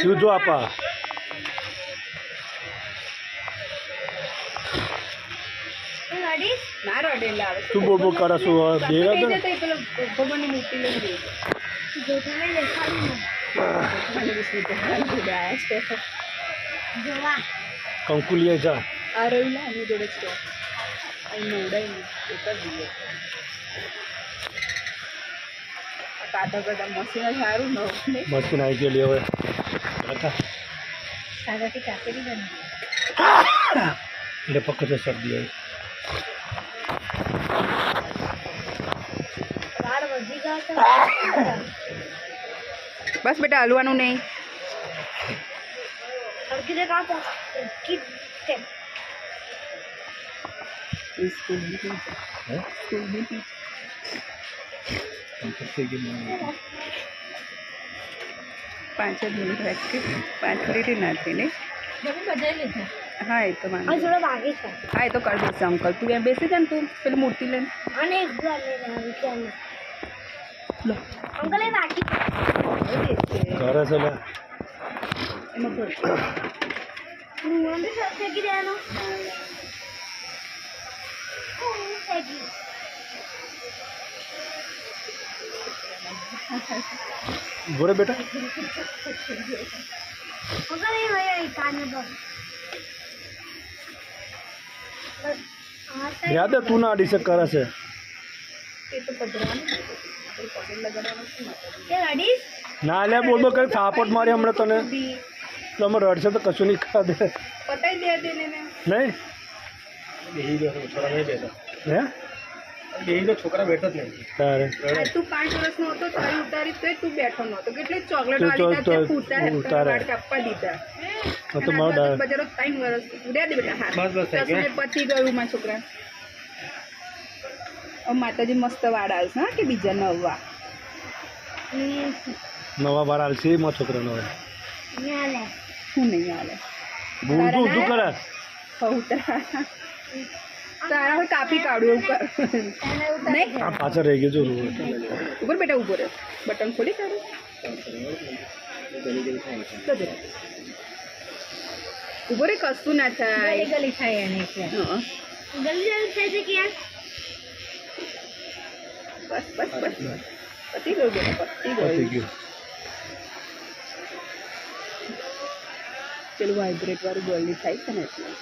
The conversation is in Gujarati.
તું જો આપા ના રડેલા આવે તું બોલ બોલ કરે શું દેવા દે ભગવાનની મૂર્તિ લઈ ગઈ કંકુલિયા જા આ રહ્યું ના એની જોડે છે અહીં ઉડાઈ એક જ દીએ કાઢા કાઢા મશીન સારું ન મસ્તી નાઈ ગયેલી હવે સાદાથી કાપેલી બની એટલે પકડે શરદી આવી બસ બેટા હલવાનું નહીં પાંચ જ મિનિટ રાખી 5 મિનિટ નાખી ને હા એ તો હા એ તો કરી દેશે અંકલ તું એમ બેસી જા ને તું પેલી મૂર્તિ લઈને લો કરે છે લે એમાં બોલ બોરે બેટા યાદ તું ના અડી શકે કરે છે એ તો પધરાવાનું પગલ લગાડવાનું ના લે બોલ બોલ કઈ થાપટ મારી હમણાં તને તમે રડશે તો કશું નહીં ખાધે પતાઈ દે દે ને નહીં હે છોકરા બેઠો જ નહીં તારે તું 5 વર્ષનો હતો તારી ઉતારી તો તું બેઠો નહોતો કેટલી ચોકલેટ વાળી ઉતારે કાપવા દીધા તો મારો બજારો 3 વર્ષ ઉડ્યા દે બેટા હા બસ પતી ગયું માં છોકરા માતાજી મસ્ત વાળ આવશે હા કે બીજા નવા વાર હાલશે મારા છોકરા નવા શું નહીં હાલે ઊંધું કરે તારા હવે કાપી કાઢું એવું કર નહીં આ પાછળ રહી ગયો જો ઉપર બેટા ઉભો રહે બટન ખોલી કાઢું ઉભો રે કશું ના થાય ગલી થાય એને ગલી થાય છે કે બસ બસ બસ પતી ગયું બેટા પતી ગયું પેલું વાઇબ્રેટ વાળું ગોલ્ડી થાય છે ને એટલે